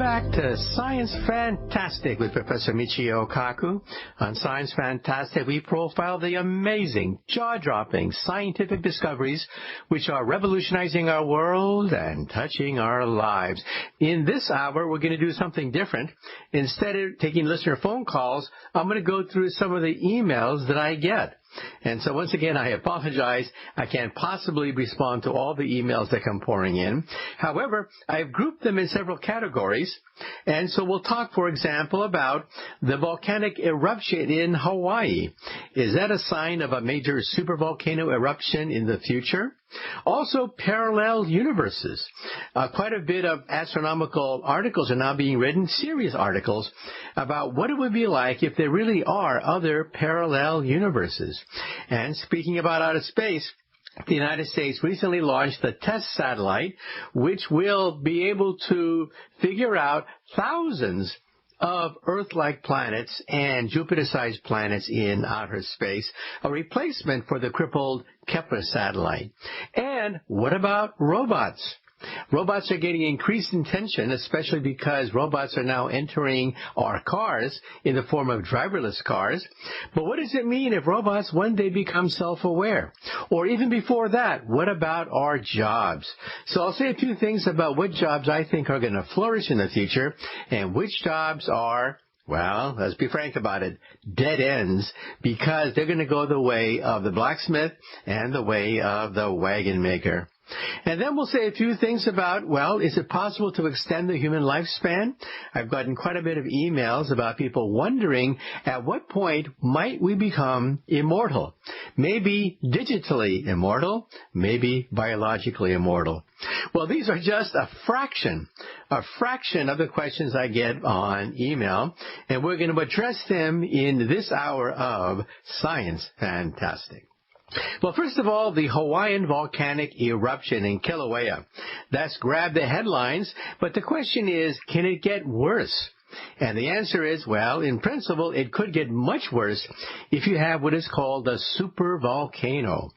back to Science Fantastic with Professor Michio Kaku. On Science Fantastic, we profile the amazing, jaw-dropping scientific discoveries which are revolutionizing our world and touching our lives. In this hour, we're going to do something different. Instead of taking listener phone calls, I'm going to go through some of the emails that I get. And so once again, I apologize. I can't possibly respond to all the emails that come pouring in. However, I've grouped them in several categories. And so we'll talk, for example, about the volcanic eruption in Hawaii. Is that a sign of a major supervolcano eruption in the future? Also, parallel universes. Quite a bit of astronomical articles are now being written, serious articles, about what it would be like if there really are other parallel universes. And speaking about outer space, the United States recently launched the test satellite, which will be able to figure out thousands of Earth-like planets and Jupiter-sized planets in outer space, a replacement for the crippled Kepler satellite. And what about robots? Robots are getting increased attention, especially because robots are now entering our cars in the form of driverless cars. But what does it mean if robots one day become self-aware? Or even before that, what about our jobs? So I'll say a few things about what jobs I think are going to flourish in the future and which jobs are, well, let's be frank about it, dead ends, because they're going to go the way of the blacksmith and the way of the wagon maker. And then we'll say a few things about, well, is it possible to extend the human lifespan? I've gotten quite a bit of emails about people wondering at what point might we become immortal? Maybe digitally immortal, maybe biologically immortal. Well, these are just a fraction of the questions I get on email, and we're going to address them in this hour of Science Fantastic. Well, first of all, the Hawaiian volcanic eruption in Kilauea. That's grabbed the headlines, but the question is, can it get worse? And the answer is, well, in principle, it could get much worse if you have what is called a supervolcano.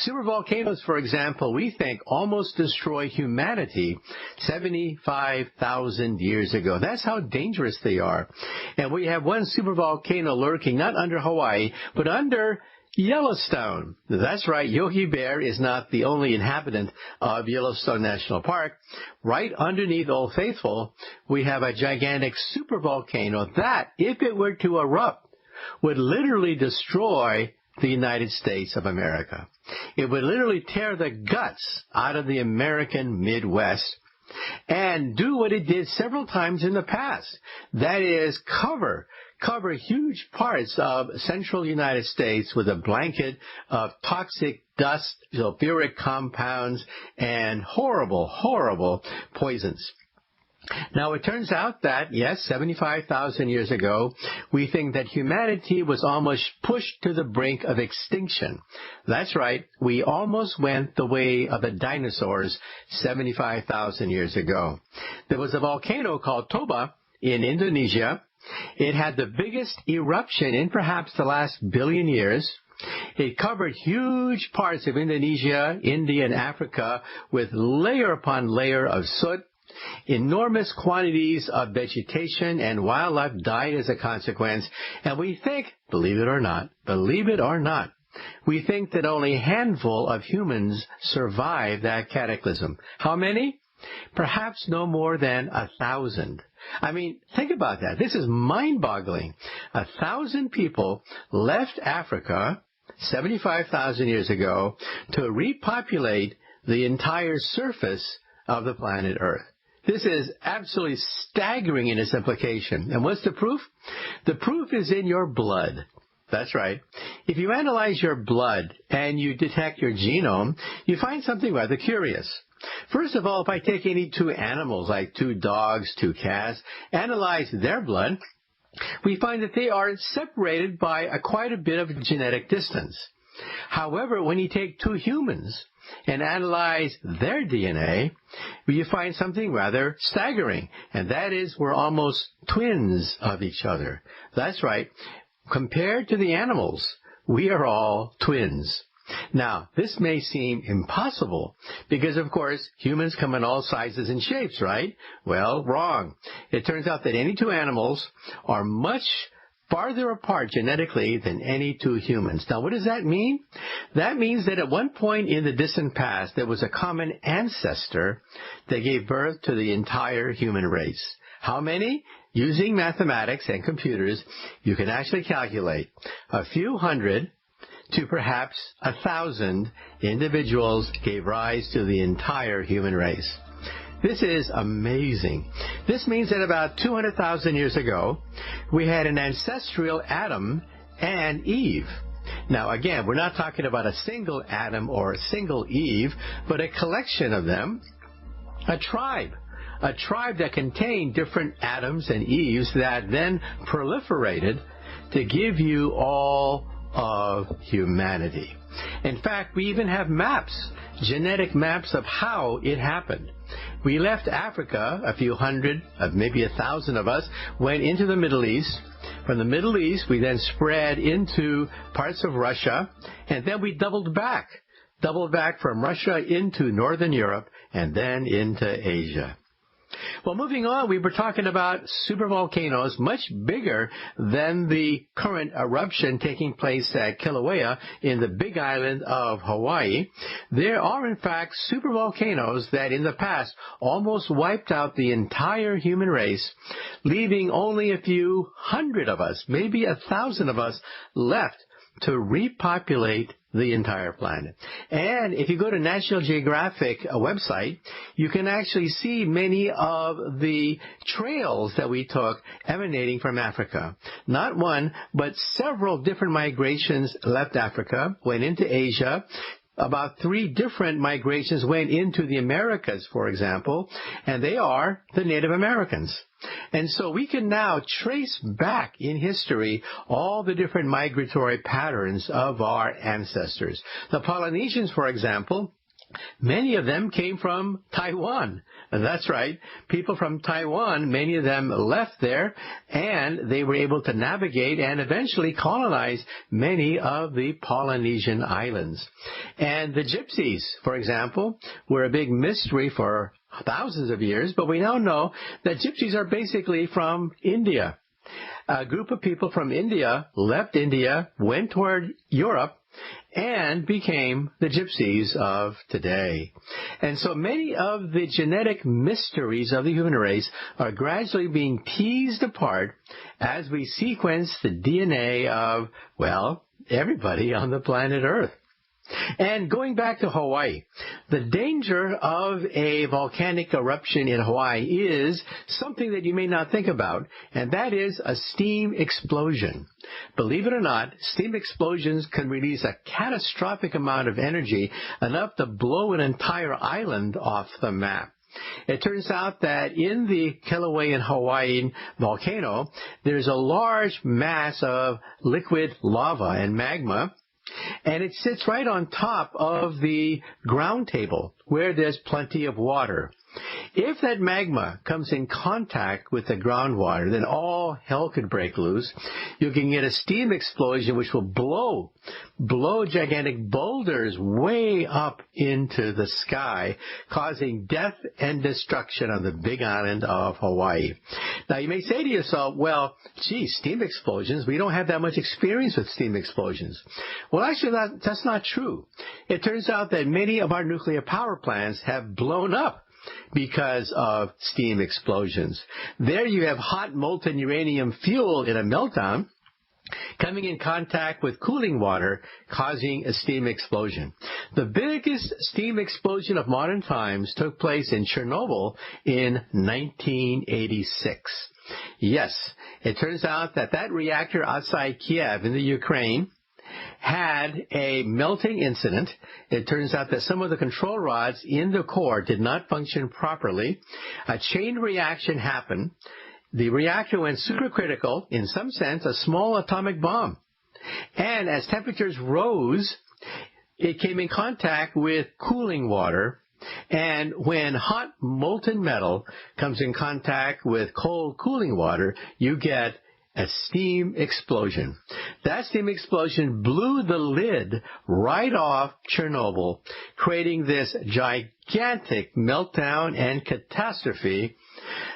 Supervolcanoes, for example, we think almost destroy humanity 75,000 years ago. That's how dangerous they are. And we have one supervolcano lurking not under Hawaii, but under Yellowstone. That's right, Yogi Bear is not the only inhabitant of Yellowstone National Park. Right underneath Old Faithful, we have a gigantic supervolcano that, if it were to erupt, would literally destroy the United States of America. It would literally tear the guts out of the American Midwest and do what it did several times in the past. That is, cover huge parts of central United States with a blanket of toxic dust, sulfuric compounds, and horrible poisons. Now, it turns out that, yes, 75,000 years ago, we think that humanity was almost pushed to the brink of extinction. That's right, we almost went the way of the dinosaurs 75,000 years ago. There was a volcano called Toba in Indonesia. It had the biggest eruption in perhaps the last billion years. It covered huge parts of Indonesia, India, and Africa with layer upon layer of soot. Enormous quantities of vegetation and wildlife died as a consequence. And we think, believe it or not, we think that only a handful of humans survived that cataclysm. How many? Perhaps no more than 1,000. I mean, think about that. This is mind-boggling. 1,000 people left Africa 75,000 years ago to repopulate the entire surface of the planet Earth. This is absolutely staggering in its implication. And what's the proof? The proof is in your blood. That's right. If you analyze your blood and you detect your genome, you find something rather curious. First of all, if I take any two animals, like two dogs, two cats, analyze their blood, we find that they are separated by quite a bit of genetic distance. However, when you take two humans and analyze their DNA, you find something rather staggering, and that is we're almost twins of each other. That's right. Compared to the animals, we are all twins. Now, this may seem impossible because, of course, humans come in all sizes and shapes, right? Well, wrong. It turns out that any two animals are much farther apart genetically than any two humans. Now, what does that mean? That means that at one point in the distant past, there was a common ancestor that gave birth to the entire human race. How many? Using mathematics and computers, you can actually calculate a few hundred to perhaps 1,000 individuals gave rise to the entire human race. This is amazing. This means that about 200,000 years ago, we had an ancestral Adam and Eve. Now, again, we're not talking about a single Adam or a single Eve, but a collection of them, a tribe that contained different Adams and Eves that then proliferated to give you all of humanity. In fact, we even have maps, genetic maps of how it happened. We left Africa, a few hundred, maybe 1,000 of us, went into the Middle East. From the Middle East, we then spread into parts of Russia, and then we doubled back from Russia into Northern Europe, and then into Asia. Well, moving on, we were talking about supervolcanoes much bigger than the current eruption taking place at Kilauea in the Big Island of Hawaii. There are, in fact, supervolcanoes that in the past almost wiped out the entire human race, leaving only a few hundred of us, maybe 1,000 of us, left to repopulate the entire planet. And if you go to National Geographic website, you can actually see many of the trails that we took emanating from Africa. Not one, but several different migrations left Africa, went into Asia. About 3 different migrations went into the Americas, for example, and they are the Native Americans. And so we can now trace back in history all the different migratory patterns of our ancestors. The Polynesians, for example, many of them came from Taiwan. That's right. People from Taiwan, many of them left there, and they were able to navigate and eventually colonize many of the Polynesian islands. And the Gypsies, for example, were a big mystery for thousands of years, but we now know that Gypsies are basically from India. A group of people from India left India, went toward Europe, and became the Gypsies of today. And so many of the genetic mysteries of the human race are gradually being teased apart as we sequence the DNA of, well, everybody on the planet Earth. And going back to Hawaii, the danger of a volcanic eruption in Hawaii is something that you may not think about, and that is a steam explosion. Believe it or not, steam explosions can release a catastrophic amount of energy, enough to blow an entire island off the map. It turns out that in the Kilauea Hawaiian volcano, there's a large mass of liquid lava and magma, and it sits right on top of the ground table where there's plenty of water. If that magma comes in contact with the groundwater, then all hell could break loose. You can get a steam explosion which will blow gigantic boulders way up into the sky, causing death and destruction on the Big Island of Hawaii. Now, you may say to yourself, well, gee, steam explosions, we don't have that much experience with steam explosions. Well, actually, that's not true. It turns out that many of our nuclear power plants have blown up because of steam explosions. There you have hot molten uranium fuel in a meltdown coming in contact with cooling water, causing a steam explosion. The biggest steam explosion of modern times took place in Chernobyl in 1986. Yes, it turns out that reactor outside Kiev in the Ukraine had a melting incident. It turns out that some of the control rods in the core did not function properly. A chain reaction happened. The reactor went supercritical, in some sense, a small atomic bomb. And as temperatures rose, it came in contact with cooling water. And when hot molten metal comes in contact with cold cooling water, you get a steam explosion. That steam explosion blew the lid right off Chernobyl, creating this gigantic meltdown and catastrophe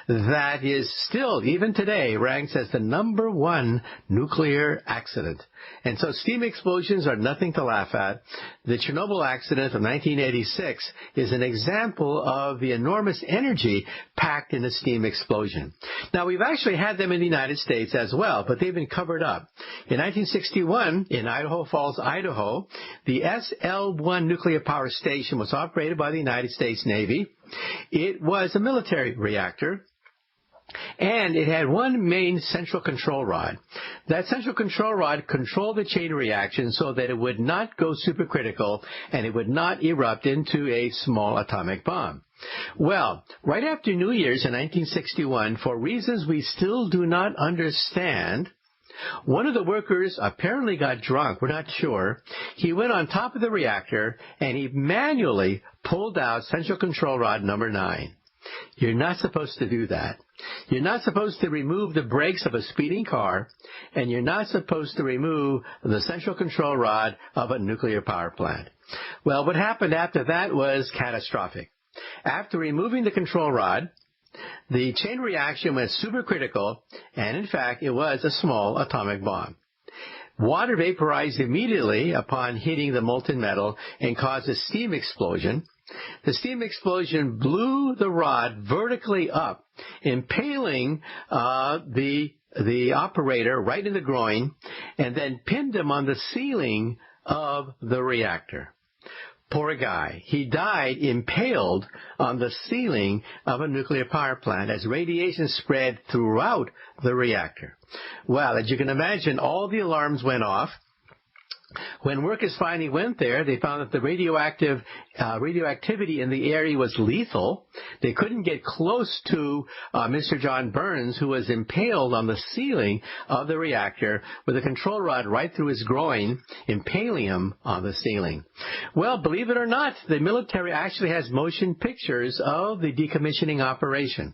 that is still, even today, ranks as the #1 nuclear accident. And so steam explosions are nothing to laugh at. The Chernobyl accident of 1986 is an example of the enormous energy packed in a steam explosion. Now, we've actually had them in the United States as well, but they've been covered up. In 1961, in Idaho Falls, Idaho, the SL-1 nuclear power station was operated by the United States Navy. It was a military reactor, and it had one main central control rod. That central control rod controlled the chain reaction so that it would not go supercritical and it would not erupt into a small atomic bomb. Well, right after New Year's in 1961, for reasons we still do not understand, one of the workers apparently got drunk, we're not sure. He went on top of the reactor and he manually pulled out central control rod number 9. You're not supposed to do that. You're not supposed to remove the brakes of a speeding car, and you're not supposed to remove the central control rod of a nuclear power plant. Well, what happened after that was catastrophic. After removing the control rod, the chain reaction went supercritical, and in fact, it was a small atomic bomb. Water vaporized immediately upon hitting the molten metal and caused a steam explosion. The steam explosion blew the rod vertically up, impaling the operator right in the groin, and then pinned him on the ceiling of the reactor. Poor guy. He died impaled on the ceiling of a nuclear power plant as radiation spread throughout the reactor. Well, as you can imagine, all the alarms went off. When workers finally went there, they found that the radioactivity in the area was lethal. They couldn't get close to Mr. John Burns, who was impaled on the ceiling of the reactor with a control rod right through his groin, impaling him on the ceiling. Well, believe it or not, the military actually has motion pictures of the decommissioning operation.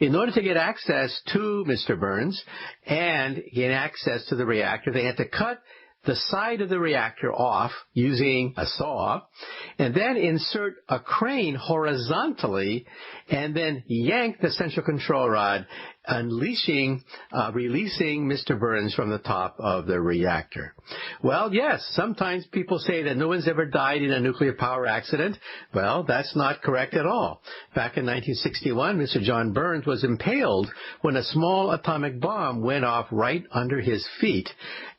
In order to get access to Mr. Burns and get access to the reactor, they had to cut the side of the reactor off using a saw, and then insert a crane horizontally, and then yank the central control rod, releasing Mr. Burns from the top of the reactor. Well, yes, sometimes people say that no one's ever died in a nuclear power accident. Well, that's not correct at all. Back in 1961, Mr. John Burns was impaled when a small atomic bomb went off right under his feet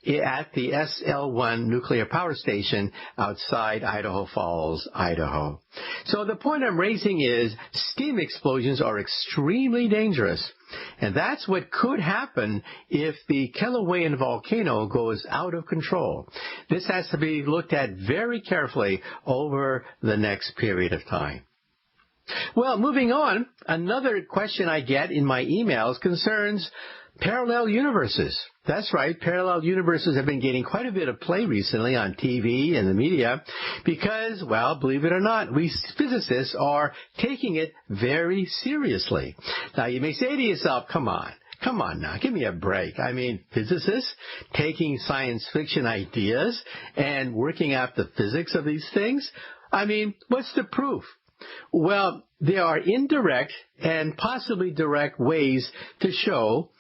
at the SL-1 nuclear power station outside Idaho Falls, Idaho. So the point I'm raising is steam explosions are extremely dangerous. And that's what could happen if the Kilauean volcano goes out of control. This has to be looked at very carefully over the next period of time. Well, moving on, another question I get in my emails concerns parallel universes. That's right, parallel universes have been getting quite a bit of play recently on TV and the media because, well, believe it or not, we physicists are taking it very seriously. Now, you may say to yourself, come on now, give me a break. I mean, physicists taking science fiction ideas and working out the physics of these things? I mean, what's the proof? Well, there are indirect and possibly direct ways to show,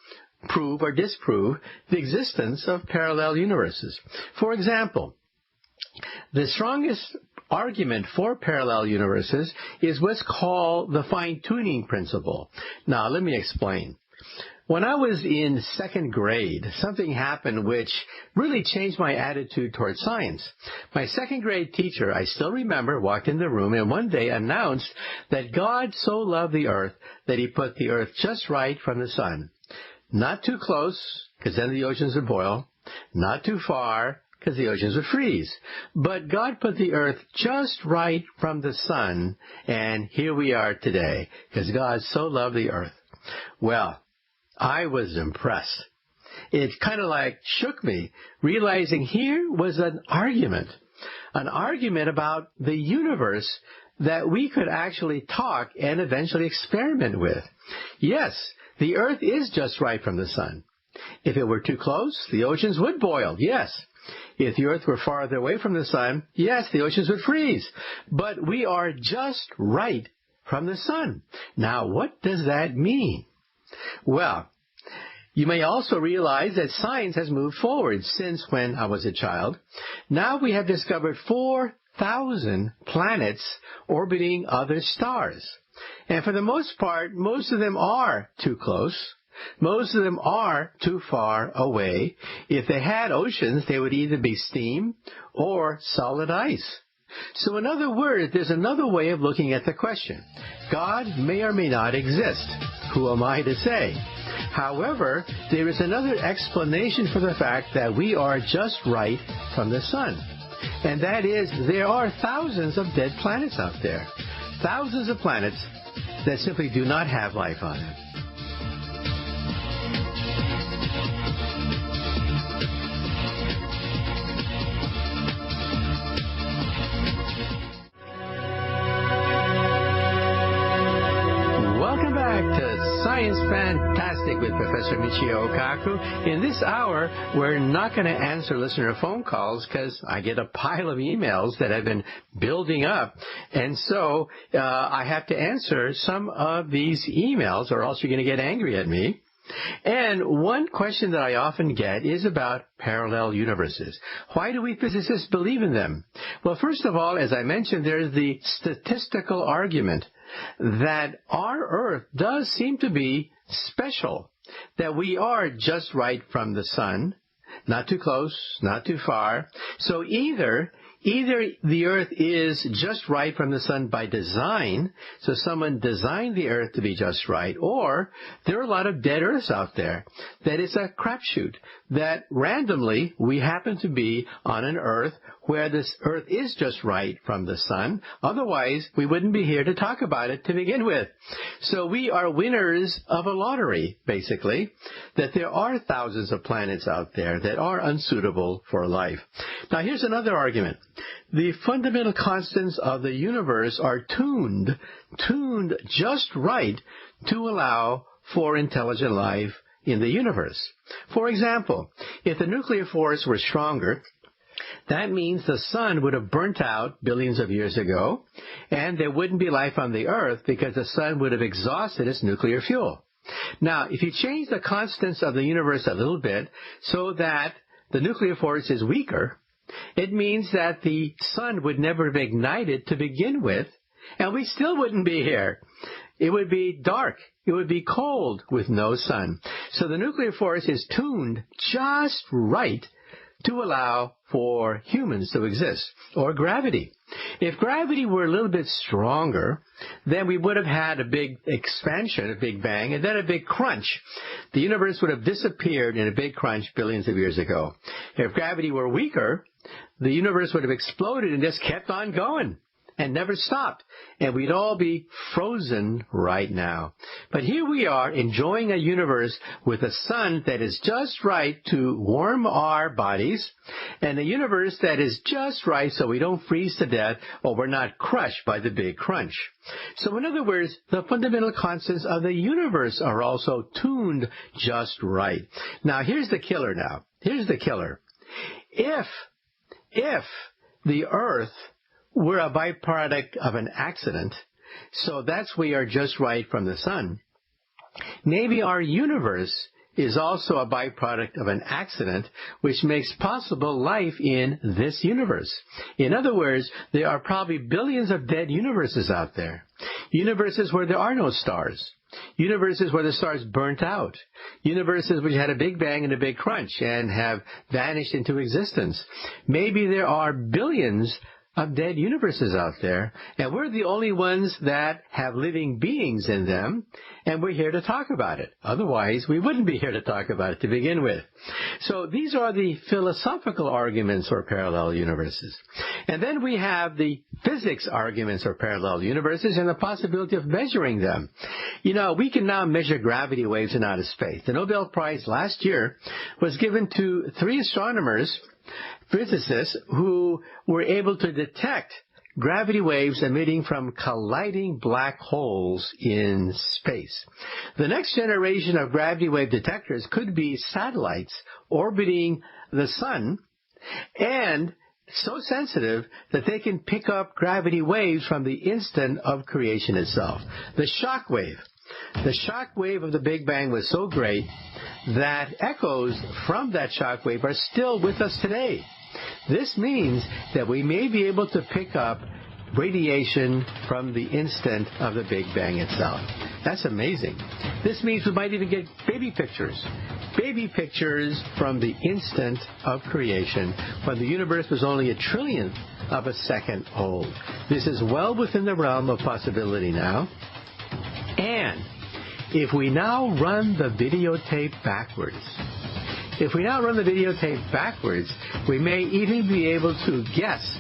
prove or disprove the existence of parallel universes. For example, the strongest argument for parallel universes is what's called the fine-tuning principle. Now, let me explain. When I was in second grade, something happened which really changed my attitude towards science. My second grade teacher, I still remember, walked in the room and one day announced that God so loved the earth that he put the earth just right from the sun. Not too close, because then the oceans would boil. Not too far, because the oceans would freeze. But God put the earth just right from the sun, and here we are today, because God so loved the earth. Well, I was impressed. It kind of like shook me, realizing here was an argument about the universe that we could actually talk and eventually experiment with. Yes, the earth is just right from the sun. If it were too close, the oceans would boil, yes. If the Earth were farther away from the sun, yes, the oceans would freeze. But we are just right from the sun. Now, what does that mean? Well, you may also realize that science has moved forward since when I was a child. Now we have discovered 4,000 planets orbiting other stars. And for the most part, most of them are too close. Most of them are too far away. If they had oceans, they would either be steam or solid ice. So in other words, there's another way of looking at the question. God may or may not exist. Who am I to say? However, there is another explanation for the fact that we are just right from the sun. And that is, there are thousands of dead planets out there. Thousands of planets that simply do not have life on them. Welcome back to Science Fantastic with Professor Michio Kaku. In this hour, we're not going to answer listener phone calls because I get a pile of emails that have been building up. And so I have to answer some of these emails or else you're going to get angry at me. And one question that I often get is about parallel universes. Why do we physicists believe in them? Well, first of all, as I mentioned, there's the statistical argument that our Earth does seem to be special, that we are just right from the sun, not too close, not too far. So either the Earth is just right from the sun by design, so someone designed the Earth to be just right, or there are a lot of dead Earths out there that it's a crapshoot, that randomly we happen to be on an Earth where this Earth is just right from the sun. Otherwise, we wouldn't be here to talk about it to begin with. So we are winners of a lottery, basically, that there are thousands of planets out there that are unsuitable for life. Now, here's another argument. The fundamental constants of the universe are tuned just right to allow for intelligent life in the universe. For example, if the nuclear force were stronger, that means the sun would have burnt out billions of years ago, and there wouldn't be life on the Earth because the sun would have exhausted its nuclear fuel. Now, if you change the constants of the universe a little bit so that the nuclear force is weaker, it means that the sun would never have ignited to begin with, and we still wouldn't be here. It would be dark. It would be cold with no sun. So the nuclear force is tuned just right to allow for humans to exist, or gravity. If gravity were a little bit stronger, then we would have had a big expansion, a big bang, and then a big crunch. The universe would have disappeared in a big crunch billions of years ago. If gravity were weaker, the universe would have exploded and just kept on going and never stopped, and we'd all be frozen right now. But here we are enjoying a universe with a sun that is just right to warm our bodies, and a universe that is just right so we don't freeze to death or we're not crushed by the big crunch. So in other words, the fundamental constants of the universe are also tuned just right. Now here's the killer now. Here's the killer. If the Earth we're a byproduct of an accident, so that's we are just right from the sun. Maybe our universe is also a byproduct of an accident, which makes possible life in this universe. In other words, there are probably billions of dead universes out there. Universes where there are no stars. Universes where the stars burnt out. Universes which had a big bang and a big crunch and have vanished into existence. Maybe there are billions of dead universes out there, and we're the only ones that have living beings in them, and we're here to talk about it. Otherwise, we wouldn't be here to talk about it to begin with. So these are the philosophical arguments for parallel universes. And then we have the physics arguments for parallel universes and the possibility of measuring them. You know, we can now measure gravity waves in outer space. The Nobel Prize last year was given to 3 astronomers, physicists, who were able to detect gravity waves emitting from colliding black holes in space. The next generation of gravity wave detectors could be satellites orbiting the sun and so sensitive that they can pick up gravity waves from the instant of creation itself. The shock wave. The shock wave of the Big Bang was so great that echoes from that shock wave are still with us today. This means that we may be able to pick up radiation from the instant of the Big Bang itself. That's amazing. This means we might even get baby pictures from the instant of creation, when the universe was only a trillionth of a second old. This is well within the realm of possibility now. And if we now run the videotape backwards, we may even be able to guess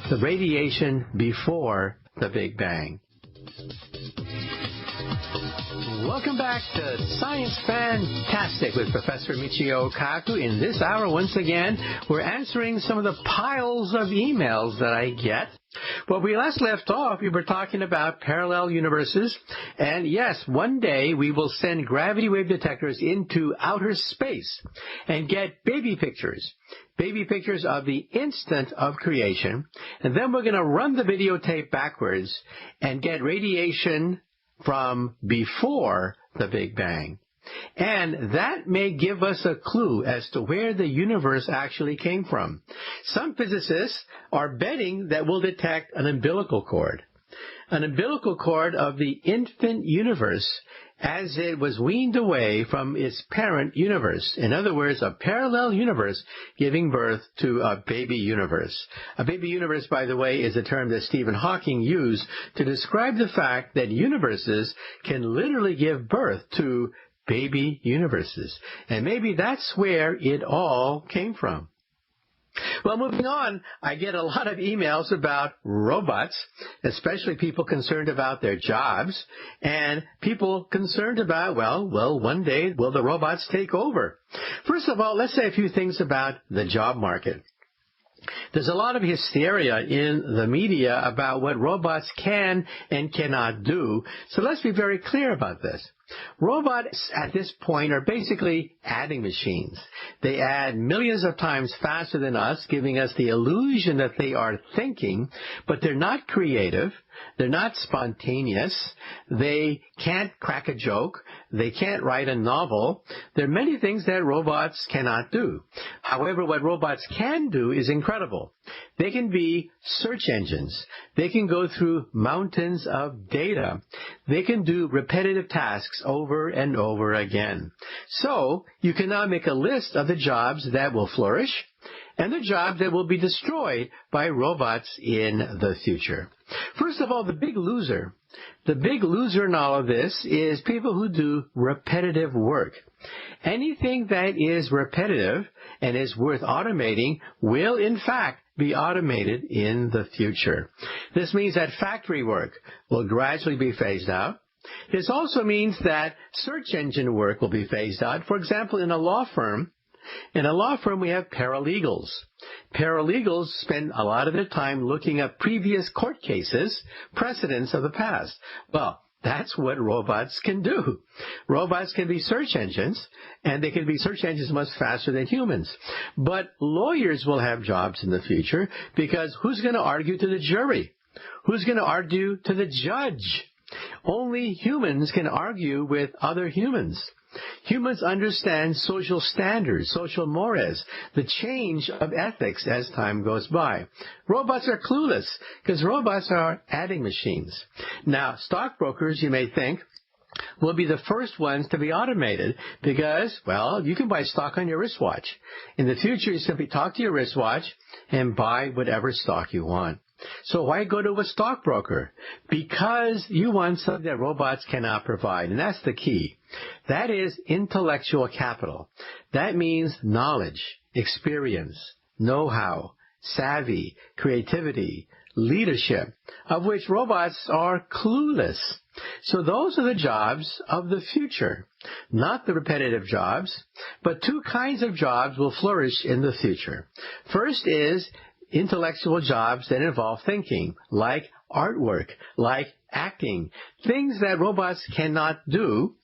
the radiation before the Big Bang. Welcome back to Science Fantastic with Professor Michio Kaku. In this hour, once again, we're answering some of the piles of emails that I get. When we last left off, we were talking about parallel universes. And yes, one day we will send gravity wave detectors into outer space and get baby pictures of the instant of creation. And then we're going to run the videotape backwards and get radiation from before the Big Bang. And that may give us a clue as to where the universe actually came from. Some physicists are betting that we'll detect an umbilical cord of the infant universe as it was weaned away from its parent universe. In other words, a parallel universe giving birth to a baby universe. A baby universe, by the way, is a term that Stephen Hawking used to describe the fact that universes can literally give birth to baby universes. And maybe that's where it all came from. Well, moving on, I get a lot of emails about robots, especially people concerned about their jobs, and people concerned about, well, one day will the robots take over? First of all, let's say a few things about the job market. There's a lot of hysteria in the media about what robots can and cannot do, so let's be very clear about this. Robots at this point are basically adding machines. They add millions of times faster than us, giving us the illusion that they are thinking, but they're not creative. They're not spontaneous. They can't crack a joke. They can't write a novel. There are many things that robots cannot do. However, what robots can do is incredible. They can be search engines. They can go through mountains of data. They can do repetitive tasks over and over again. So you can now make a list of the jobs that will flourish and the jobs that will be destroyed by robots in the future. First of all, the big loser in all of this is people who do repetitive work. Anything that is repetitive and is worth automating will, in fact, be automated in the future. This means that factory work will gradually be phased out. This also means that search engine work will be phased out. For example, in a law firm, we have paralegals. Paralegals spend a lot of their time looking at previous court cases, precedents of the past. Well, that's what robots can do. Robots can be search engines, and they can be search engines much faster than humans. But lawyers will have jobs in the future, because who's going to argue to the jury? Who's going to argue to the judge? Only humans can argue with other humans. Humans understand social standards, social mores, the change of ethics as time goes by. Robots are clueless because robots are adding machines. Now, stockbrokers, you may think, will be the first ones to be automated because, well, you can buy stock on your wristwatch. In the future, you simply talk to your wristwatch and buy whatever stock you want. So why go to a stockbroker? Because you want something that robots cannot provide, and that's the key. That is intellectual capital. That means knowledge, experience, know-how, savvy, creativity, leadership, of which robots are clueless. So those are the jobs of the future, not the repetitive jobs, but two kinds of jobs will flourish in the future. First is intellectual jobs that involve thinking, like artwork, like acting, things that robots cannot do.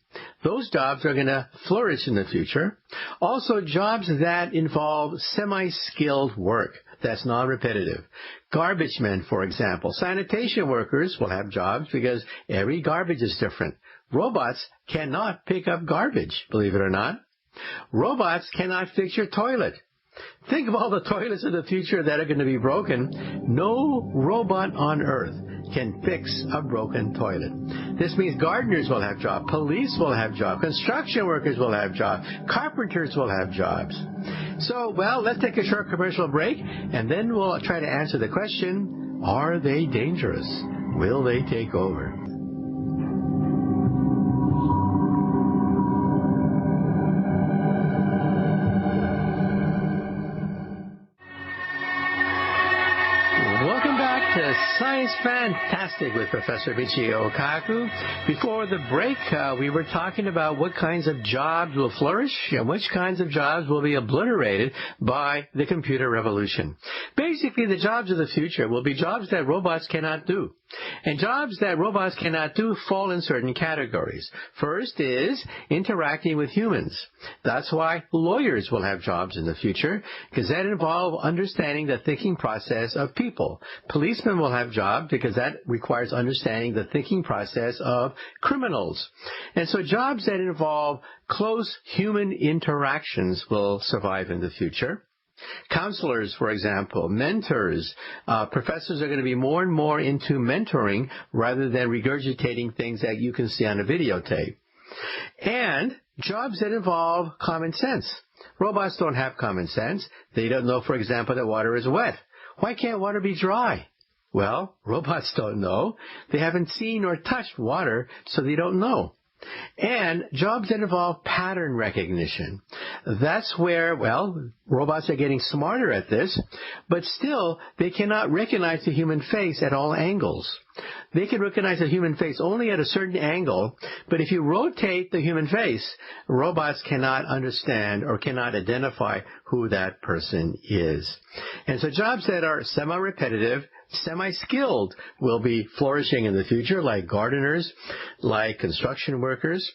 Those jobs are going to flourish in the future. Also, jobs that involve semi-skilled work that's non-repetitive. Garbage men, for example. Sanitation workers will have jobs because every garbage is different. Robots cannot pick up garbage, believe it or not. Robots cannot fix your toilet. Think of all the toilets in the future that are going to be broken. No robot on Earth can fix a broken toilet. This means gardeners will have jobs, police will have jobs, construction workers will have jobs, carpenters will have jobs. So, well, let's take a short commercial break, and then we'll try to answer the question, are they dangerous? Will they take over? Science Fantastic with Professor Michio Kaku. Before the break, we were talking about what kinds of jobs will flourish and which kinds of jobs will be obliterated by the computer revolution. Basically, the jobs of the future will be jobs that robots cannot do. And jobs that robots cannot do fall in certain categories. First is interacting with humans. That's why lawyers will have jobs in the future, because that involves understanding the thinking process of people. Policemen will have jobs because that requires understanding the thinking process of criminals. And so jobs that involve close human interactions will survive in the future. Counselors, for example, mentors, professors are going to be more and more into mentoring rather than regurgitating things that you can see on a videotape. And jobs that involve common sense. Robots don't have common sense. They don't know, for example, that water is wet. Why can't water be dry? Well, robots don't know. They haven't seen or touched water, so they don't know. And jobs that involve pattern recognition. That's where, well, robots are getting smarter at this, but still they cannot recognize the human face at all angles. They can recognize the human face only at a certain angle, but if you rotate the human face, robots cannot understand or cannot identify who that person is. And so jobs that are semi-repetitive, semi-skilled will be flourishing in the future, like gardeners, like construction workers,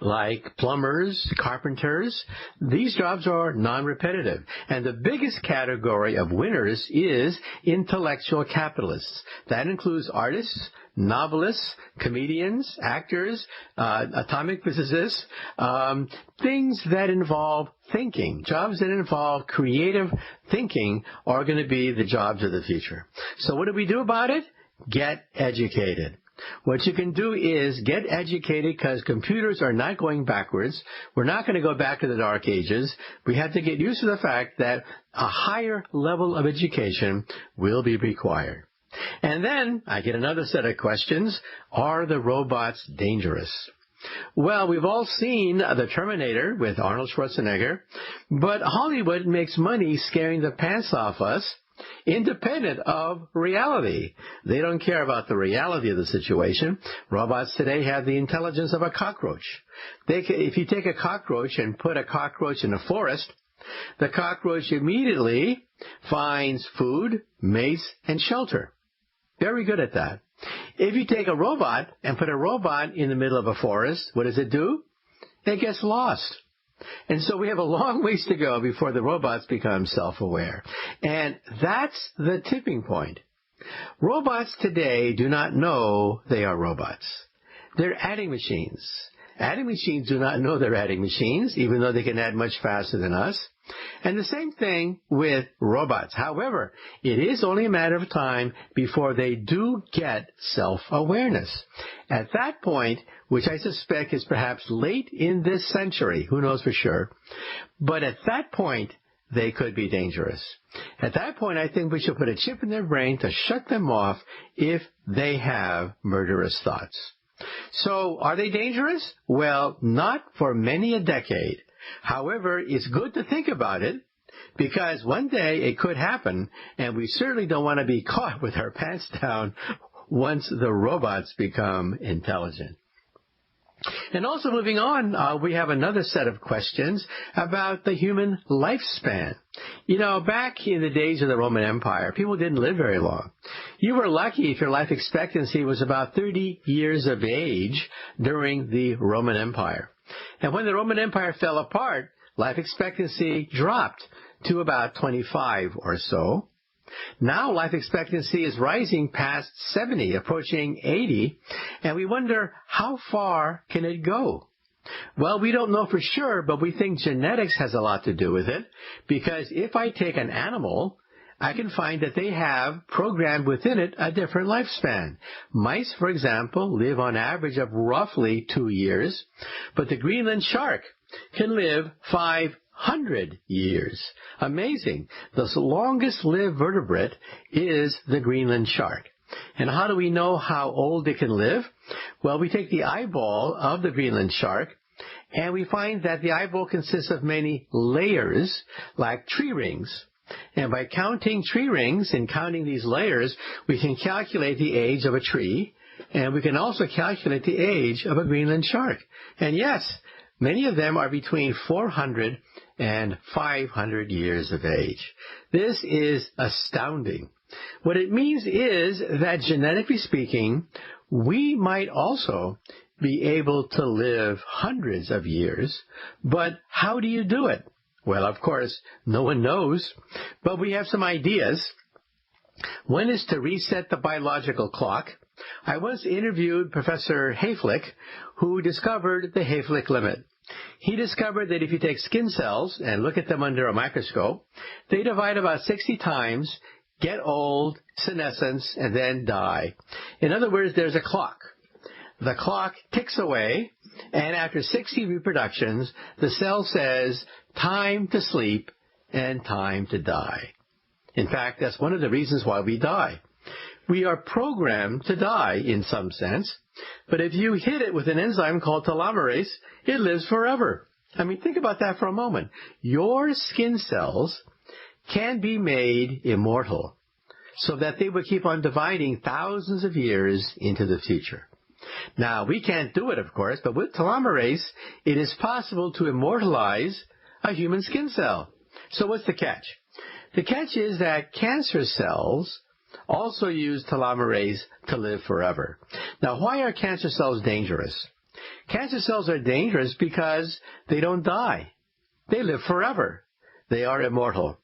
like plumbers, carpenters. These jobs are non-repetitive. And the biggest category of winners is intellectual capitalists. That includes artists, novelists, comedians, actors, atomic physicists, things that involve thinking. Jobs that involve creative thinking are going to be the jobs of the future. So what do we do about it? Get educated. What you can do is get educated because computers are not going backwards. We're not going to go back to the Dark Ages. We have to get used to the fact that a higher level of education will be required. And then I get another set of questions. Are the robots dangerous? Well, we've all seen The Terminator with Arnold Schwarzenegger, but Hollywood makes money scaring the pants off us, independent of reality. They don't care about the reality of the situation. Robots today have the intelligence of a cockroach. If you take a cockroach and put a cockroach in a forest, the cockroach immediately finds food, mates, and shelter. Very good at that. If you take a robot and put a robot in the middle of a forest, what does it do? It gets lost. And so we have a long ways to go before the robots become self-aware. And that's the tipping point. Robots today do not know they are robots. They're adding machines. Adding machines do not know they're adding machines, even though they can add much faster than us. And the same thing with robots. However, it is only a matter of time before they do get self-awareness. At that point, which I suspect is perhaps late in this century, who knows for sure, but at that point, they could be dangerous. At that point, I think we should put a chip in their brain to shut them off if they have murderous thoughts. So, are they dangerous? Well, not for many a decade. However, it's good to think about it, because one day it could happen, and we certainly don't want to be caught with our pants down once the robots become intelligent. And also moving on, we have another set of questions about the human lifespan. You know, back in the days of the Roman Empire, people didn't live very long. You were lucky if your life expectancy was about 30 years of age during the Roman Empire. And when the Roman Empire fell apart, life expectancy dropped to about 25 or so. Now life expectancy is rising past 70, approaching 80, and we wonder how far can it go? Well, we don't know for sure, but we think genetics has a lot to do with it, because if I take an animal, I can find that they have programmed within it a different lifespan. Mice, for example, live on average of roughly 2 years, but the Greenland shark can live 500 years. Amazing. The longest lived vertebrate is the Greenland shark. And how do we know how old it can live? Well, we take the eyeball of the Greenland shark, and we find that the eyeball consists of many layers, like tree rings. And by counting tree rings and counting these layers, we can calculate the age of a tree, and we can also calculate the age of a Greenland shark. And yes, many of them are between 400 and 500 years of age. This is astounding. What it means is that genetically speaking, we might also be able to live hundreds of years, but how do you do it? Well, of course, no one knows, but we have some ideas. One is to reset the biological clock. I once interviewed Professor Hayflick, who discovered the Hayflick limit. He discovered that if you take skin cells and look at them under a microscope, they divide about 60 times, get old, senescence, and then die. In other words, there's a clock. The clock ticks away, and after 60 reproductions, the cell says, time to sleep and time to die. In fact, that's one of the reasons why we die. We are programmed to die in some sense, but if you hit it with an enzyme called telomerase, it lives forever. I mean, think about that for a moment. Your skin cells can be made immortal so that they will keep on dividing thousands of years into the future. Now, we can't do it, of course, but with telomerase, it is possible to immortalize a human skin cell. So what's the catch? The catch is that cancer cells also use telomerase to live forever. Now, why are cancer cells dangerous? Cancer cells are dangerous because they don't die. They live forever. They are immortal.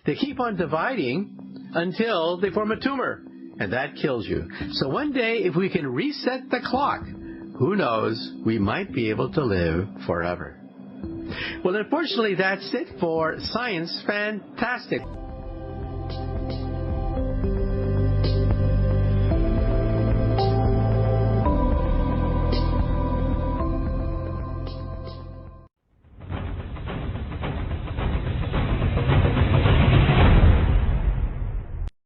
They keep on dividing until they form a tumor, and that kills you. So one day, if we can reset the clock, who knows, we might be able to live forever. Well, unfortunately, that's it for Science Fantastic.